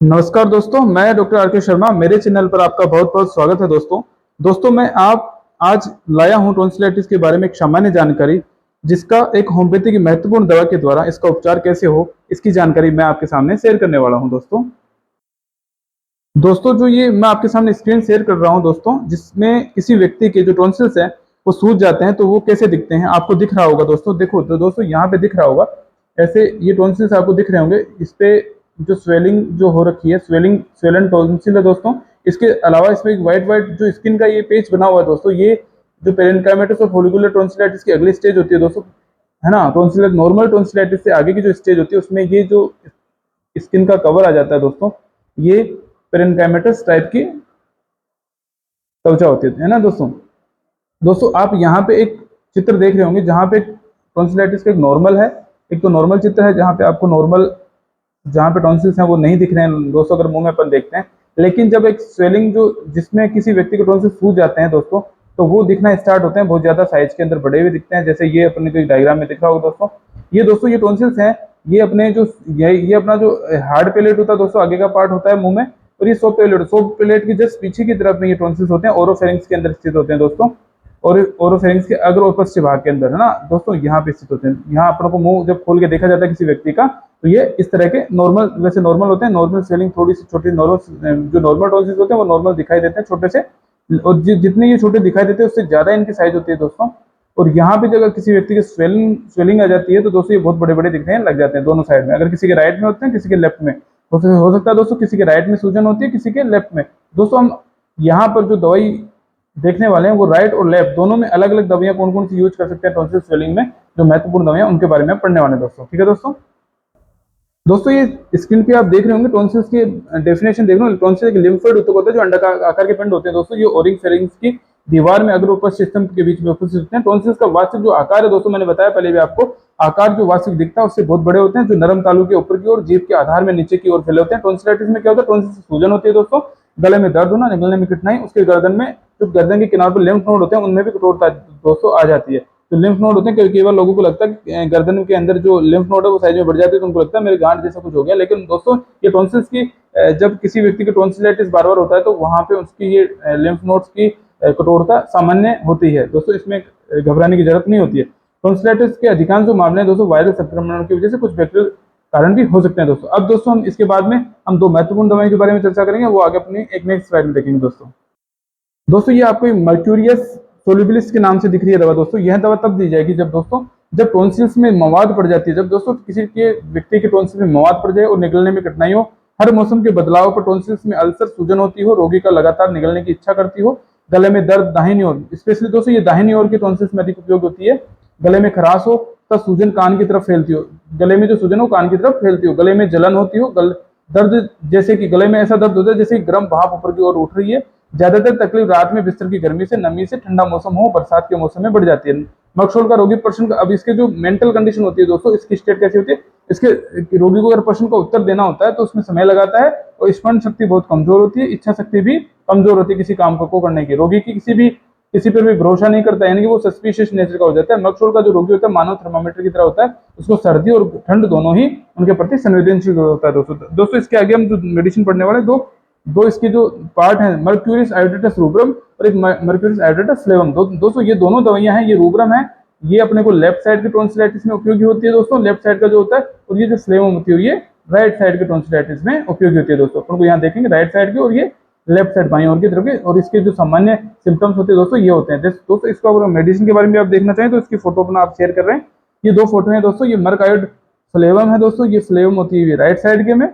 नमस्कार दोस्तों, मैं डॉक्टर आर के शर्मा। मेरे चैनल पर आपका बहुत बहुत स्वागत है दोस्तों। मैं आप आज लाया हूं टॉन्सिलाइटिस के बारे में एक सामान्य जानकारी, जिसका एक होम्योपैथी की महत्वपूर्ण दवा के द्वारा इसका उपचार कैसे हो, इसकी जानकारी मैं आपके सामने शेयर करने वाला हूं दोस्तों। जो ये मैं आपके सामने स्क्रीन शेयर कर रहा हूं दोस्तों, जिसमें किसी व्यक्ति के जो टॉन्सिल्स हैं वो सूज जाते हैं, तो वो कैसे दिखते हैं आपको दिख रहा होगा दोस्तों। देखो तो दोस्तों, यहाँ पे दिख रहा होगा ऐसे ये टॉन्सिल्स आपको दिख रहे होंगे। इस पे जो स्वेलिंग जो हो रखी है, स्वेलन टॉन्सिल है दोस्तों। इसके अलावा इसमें एक व्हाइट व्हाइट जो स्किन का ये पेज बना हुआ है दोस्तों, ये जो पेरेन्काइमाइटिस और फॉलिकुलर टॉन्सिलाइटिस की अगली स्टेज होती है दोस्तों, है ना। टॉन्सिल नॉर्मल टॉन्सिलाइटिस से आगे की जो स्टेज होती है, उसमें ये जो स्किन का कवर आ जाता है दोस्तों, ये पेरेन्काइमाइटिस टाइप की त्वचा होती है ना दोस्तों। आप यहाँ पे एक चित्र देख रहे होंगे, जहाँ पे टॉन्सिलाइटिस का एक नॉर्मल है, एक तो नॉर्मल चित्र है जहाँ पे आपको नॉर्मल, जहाँ पे टॉन्सिल्स हैं वो नहीं दिख रहे हैं दोस्तों, अगर मुंह में अपन देखते हैं। लेकिन जब एक स्वेलिंग जो जिसमें किसी व्यक्ति के टॉन्सिल सूज जाते हैं दोस्तों, तो वो दिखना स्टार्ट होते हैं, बहुत ज्यादा साइज के अंदर बड़े हुए दिखते हैं, जैसे ये अपने को डायग्राम में दिख रहा होगा दोस्तों। ये टॉन्सिल्स हैं, ये अपने जो ये अपना जो हार्ड पैलेट होता है दोस्तों, आगे का पार्ट होता है मुंह में, और ये सॉफ्ट पैलेट की जस्ट पीछे की तरफ में ये टॉन्सिल्स होते हैं, ओरोफेरिंक्स के अंदर स्थित होते हैं दोस्तों। और ओरोफेरिंक्स के अग्र और पश्च भाग के अंदर, है ना दोस्तों, यहाँ पे स्थित होते हैं। यहाँ अपनों को मुंह जब खोल के देखा जाता है किसी व्यक्ति का, तो ये इस तरह के नॉर्मल, वैसे नॉर्मल होते हैं। नॉर्मल स्वेलिंग थोड़ी सी छोटी, नॉर्मल जो नॉर्मल टॉन्सिल्स होते हैं वो नॉर्मल दिखाई देते हैं, छोटे से। और जितने ये छोटे दिखाई देते हैं उससे ज्यादा इनकी साइज होती है दोस्तों। और यहाँ पे अगर किसी व्यक्ति की स्वेलिंग आ जाती है, तो दोस्तों ये बहुत बड़े बड़े दिखने लग जाते हैं दोनों साइड में। अगर किसी के राइट में होते हैं, किसी के लेफ्ट में हो सकता है दोस्तों, किसी के राइट में सूजन होती है, किसी के लेफ्ट में। दोस्तों हम यहाँ पर जो दवाई देखने वाले हैं वो राइट और लेफ्ट दोनों में अलग अलग दवाइयां कौन कौन सी यूज कर सकते हैं टॉन्सिल स्वेलिंग में, जो महत्वपूर्ण दवाइयां उनके बारे में पढ़ने वाले हैं दोस्तों। ठीक है दोस्तों। ये स्क्रीन पे आप देख रहे होंगे टॉन्सिल्स की डेफिनेशन देख रहे हो। टॉन्सिल एक लिम्फोइड ऊतक होता है जो अंडाकार आकार के पिंड होते हैं दोस्तों। ये ओरिंगफेरिंक्स की दीवार में अग्र उपस्थ सिस्टम के बीच में उपस्थित होते हैं। टॉन्सिल्स का वास्तविक जो आकार है दोस्तों, मैंने बताया पहले भी आपको, आकार जो वास्तविक दिखता है उससे बहुत बड़े होते हैं, जो नरम तालू के ऊपर की ओर, जीभ के आधार में नीचे की ओर फैले होते हैं। टॉन्सिलाइटिस में क्या होता है, टॉन्सिल से सूजन होती है दोस्तों, गले में दर्द होना, निकलने में कठिनाई, उसके गर्दन में जो गर्दन के किनारे पर लिम्फ नोड होते हैं उनमें भी कठोरता दोस्तों आ जाती है। जो लिम्फ नोड होते हैं, कई बार लोगों को लगता है कि गर्दन के अंदर जो लिम्फ नोड है वो साइज में बढ़ जाती है, तो उनको लगता है मेरे गांठ जैसा कुछ हो गया। लेकिन दोस्तों ये टॉन्सिल्स की जब किसी व्यक्ति की टॉन्सिलाइटिस बार बार होता है, तो वहां पे उसकी ये लिम्फ नोड्स की कठोरता सामान्य होती है दोस्तों, इसमें घबराने की जरूरत नहीं होती है। टॉन्सिलाइटिस के अधिकांश जो मामले हैं दोस्तों, वायरल संक्रमण की वजह से, कुछ बैक्टीरियल कारण भी हो सकते हैं दोस्तों। अब दोस्तों हम इसके बाद में हम दो महत्वपूर्ण दवाइयों के बारे में चर्चा करेंगे, वो आगे अपनी एक नेक्स्ट स्लाइड में देखेंगे दोस्तों। ये आपको मर्क्यूरियस सोलिबिलिस के नाम से दिख रही है दवा दोस्तों। यह दवा तब दी जाएगी जब टॉन्सिल्स में मवाद पड़ जाती है, जब दोस्तों किसी के व्यक्ति के टॉन्सिल में मवाद पड़ जाए और निकलने में कठिनाई हो, हर मौसम के बदलाव पर टॉन्सिल्स में अल्सर, सूजन होती हो, रोगी का लगातार निकलने की इच्छा करती हो, गले में दर्द दाहिनी ओर, स्पेशली दोस्तों ये दाहिनी ओर की टॉन्सिल्स में अधिक उपयोग होती है। गले में खराश हो तब सूजन कान की तरफ फैलती हो, गले में जो सूजन हो कान की तरफ फैलती हो, गले में जलन होती हो, दर्द, जैसे कि गले में ऐसा दर्द होता है जैसे गर्म भाप ऊपर की ओर उठ रही है। ज्यादातर तकलीफ रात में बिस्तर की गर्मी से, नमी से, ठंडा मौसम हो, बरसात के मौसम में बढ़ जाती है। मकसोल का रोगी प्रश्न का, अब इसके जो मेंटल कंडीशन होती है दोस्तों, इसकी स्टेट कैसी होती है, इसके रोगी को अगर प्रश्न का उत्तर देना होता है तो उसमें समय लगाता है, और स्मरण शक्ति बहुत कमजोर होती है, इच्छा शक्ति भी कमजोर होती है किसी काम को करने की। रोगी की किसी पर भी भरोसा नहीं करता है, यानी कि वो सस्पिशियस नेचर का हो जाता है। मकसोल का जो रोगी होता है मानव थर्मामीटर की तरह होता है, उसको सर्दी और ठंड दोनों ही उनके प्रति संवेदनशील होता है दोस्तों। इसके आगे हम जो मेडिसिन पढ़ने वाले दो इसके जो पार्ट हैं, मर्क्यूरिस आयोडेटस रूब्रम और एक मर्क्यूरिस आयोडेटस फ्लेवम। दोस्तों ये दोनों दवाइयां हैं। ये रूब्रम है, ये अपने को लेफ्ट साइड के टॉन्सिलाइटिस में उपयोगी होती है दोस्तों, लेफ्ट साइड का जो होता है, और ये जो फ्लेवम होती है ये राइट साइड के टॉन्सिलाइटिस में उपयोगी होती है दोस्तों। अपन को यहाँ देखेंगे राइट साइड की और ये लेफ्ट साइड बाईं ओर की तरफ के। और इसके जो सामान्य सिम्टम्स होते हैं दोस्तों ये होते हैं। दोस्तों इसको अगर मेडिसिन के बारे में आप देखना चाहें तो इसकी फोटो अपना आप शेयर कर रहे हैं। ये दो फोटो हैं दोस्तों, ये मर्क आयोड फ्लेवम है दोस्तों, ये फ्लेवम होती है राइट साइड के में,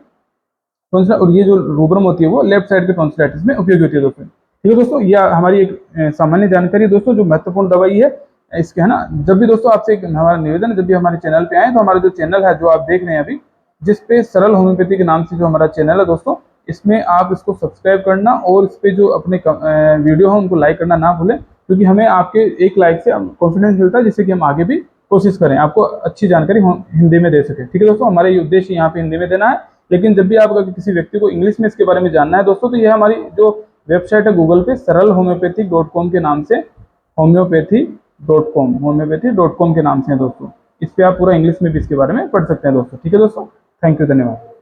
और ये जो रूब्रम होती है वो लेफ्ट साइड के टॉन्सिलाइटिस में उपयोगी होती है दोस्तों। ठीक है दोस्तों, यह हमारी एक सामान्य जानकारी है दोस्तों, जो महत्वपूर्ण दवाई है इसके, है ना। जब भी दोस्तों आपसे एक हमारा निवेदन है, जब भी हमारे चैनल पे आए तो हमारा जो चैनल है जो आप देख रहे हैं अभी, जिसपे सरल होम्योपैथी के नाम से जो हमारा चैनल है दोस्तों, इसमें आप इसको सब्सक्राइब करना और इस पे जो अपने वीडियो है उनको लाइक करना ना भूलें, क्योंकि हमें आपके एक लाइक से कॉन्फिडेंस मिलता है, जिससे कि हम आगे भी कोशिश करें आपको अच्छी जानकारी हिंदी में दे सके। ठीक है दोस्तों, हमारा ये उद्देश्य यहाँ पे हिंदी में देना है। लेकिन जब भी आप अगर किसी व्यक्ति को इंग्लिश में इसके बारे में जानना है दोस्तों, तो ये हमारी जो वेबसाइट है गूगल पे सरल होम्योपैथिक.com के नाम से, होम्योपैथी.com के नाम से है दोस्तों। इस पे आप पूरा इंग्लिश में भी इसके बारे में पढ़ सकते हैं दोस्तों। ठीक है दोस्तों, थैंक यू, धन्यवाद।